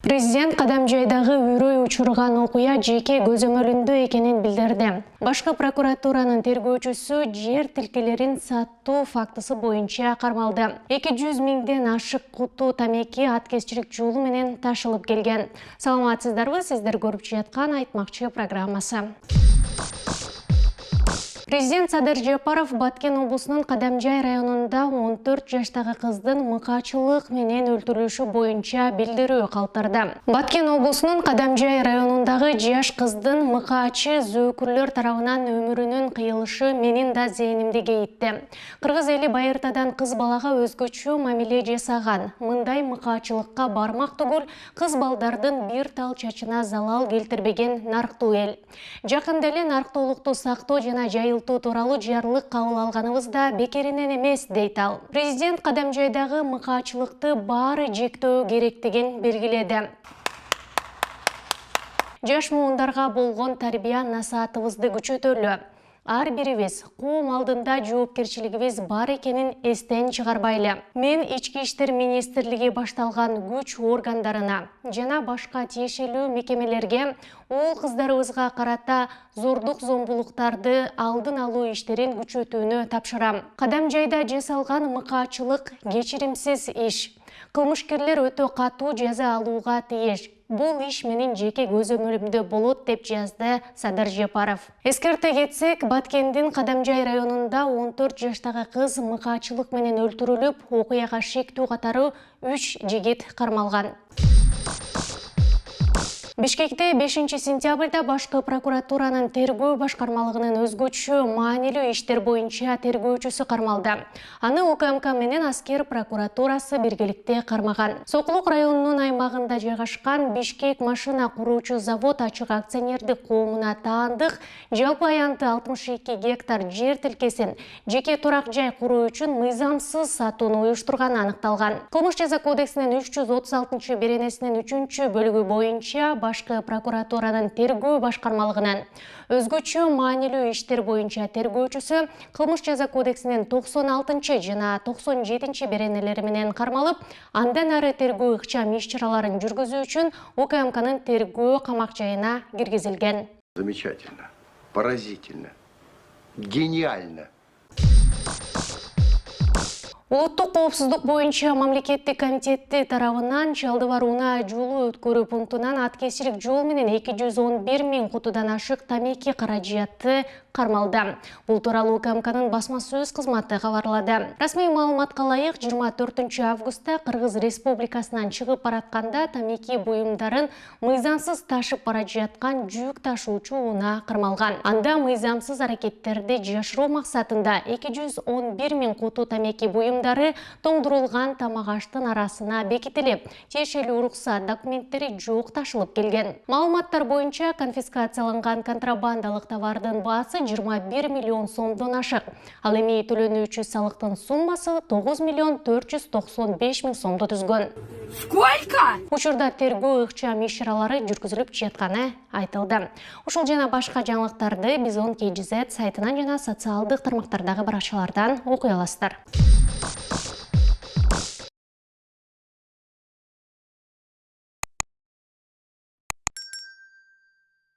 Президент Кадамжайдагы үрөй учурган окуя жеке көзөмөлүндө экенин билдирди. Башкы прокуратуранын тергөөчүсү жер тилкелерин саттуу фактысы боюнча кармалды. 200 миңден ашык куту тамеки аткезчилик жолу менен ташылып келген. Саламатсыздарбы, сиздер көрүп жаткан Айтмакчы программасы. Президент Садыр Жапаров Баткен облусунун Кадамжай районунда 14 жаштагы кыздын мыкаачылык менен өлтүрүлүшү боюнча билдирүү калтырды. Баткен облусунун Кадамжай районундагы жаш кыздын мыкаачы зөөкүрлөр тарабынан өмүрүнүн кыйылышы менин да зээнимди кейитти. Кыргыз эли байыртадан кыз балага өзгөчө мамиле жасаган. Мындай мыкаачылыкка бармак түгүл, кыз балдардын бир тал чачына залал келтирбеген нарктуу эл. Жакында эле нарктуулукту сактоо жана жайылтуу тууралуу жарлык кабыл алганыбыз да бекеринен эмес, дейт ал. Президент Кадамжайдагы мыкаачылыкты баары жектөө керектигин белгиледи. Жаш муундарга болгон тарбия насаатыбызды күчөтөлү. Ар бирибиз коом алдында жоопкерчилигибиз бар экенин эстен чыгарбайлы. Мен Ички иштер министрлиги башталган күч органдарына жана башка тиешелүү мекемелерге уул кыздарыбызга карата зордук зомбулуктарды алдын алуу иштерин күчөтүүнү тапшырам. Кадамжайда жасалган мыкаачылык кечиримсиз иш. Кылмышкерлер өтө катуу жаза алууга тийиш. Бул иш менин жеке көзөмөлүмдө болот, деп жазды Садыр Жапаров. Эскерте кетсек, Баткендин Кадамжай районунда 14 жаштагы кыз мыкаачылык менен өлтүрүлүп, окуяга шектүү катары 3 жигит кармалган. Бишкекте 5 сентябрда башкы прокуратуранын тергөө башкармалыгынын өзгөчө маанилүү иштер боюнча тергөөчүсү кармалды. Аны УКМК менен аскер прокуратурасы биргеликте кармаган. Сокулук районунун аймагында жайгашкан Бишкек машина куруучу завод ачык акционердик коомуна таандык жалпы аянты 62 гектар жер тилкесин жеке турак жай куруу үчүн мыйзамсыз сатууну уюштурганы аныкталган. Кылмыш жаза кодексинин 336 беренесинин 3-бөлүгү боюнча башкы прокуратуранын тергөө башкармалыгынын өзгөчө маанилүү иштер боюнча тергөөчүсү кылмыш жаза кодексинин 96 жана 97 беренелери менен кармалып, андан ары тергөө ыкчам иш-чараларын жүргүзүү үчүн УКМКнын тергөө камак жайына киргизилген. Замечательно, поразительно, гениально. Улуттук коопсуздук боюнча мамлекеттик комитети тарабынан Чалдыбар унаа жолу өткөрүү пунктунан аткезчилик жол менен 211 миң кутудан ашык тамеки каражаты кармалды. Бул тууралуу УКМКнын басма сөз кызматы кабарлады. Расмий маалыматка ылайык 24 августта Кыргыз Республикасынан чыгып баратканда тамеки буюмдарын мыйзамсыз ташып бара жаткан жүк ташуучу унаа кармалган. Анда мыйзамсыз аракеттерди жашыруу максатында 211 миң куту тамеки буюмдары тоңдурулган тамак аштын арасына бекитилип, тиешелүү уруксат документтери жок ташылып келген. Маалыматтар боюнча конфискацияланган контрабандалык товардын баасы 21 миллион сомдон ашык. Ал эми төлөнүүчү салыктын суммасы 9 миллион 495 миң сомду түзгөн. Сколько? Учурда тергөө ыкчам иш-чаралары жүргүзүлүп жатканы айтылды. Ушул жана башка жаңылыктарды Bizon KGZ сайтынан жана социалдык тармактардагы баракчалардан окуй аласыздар.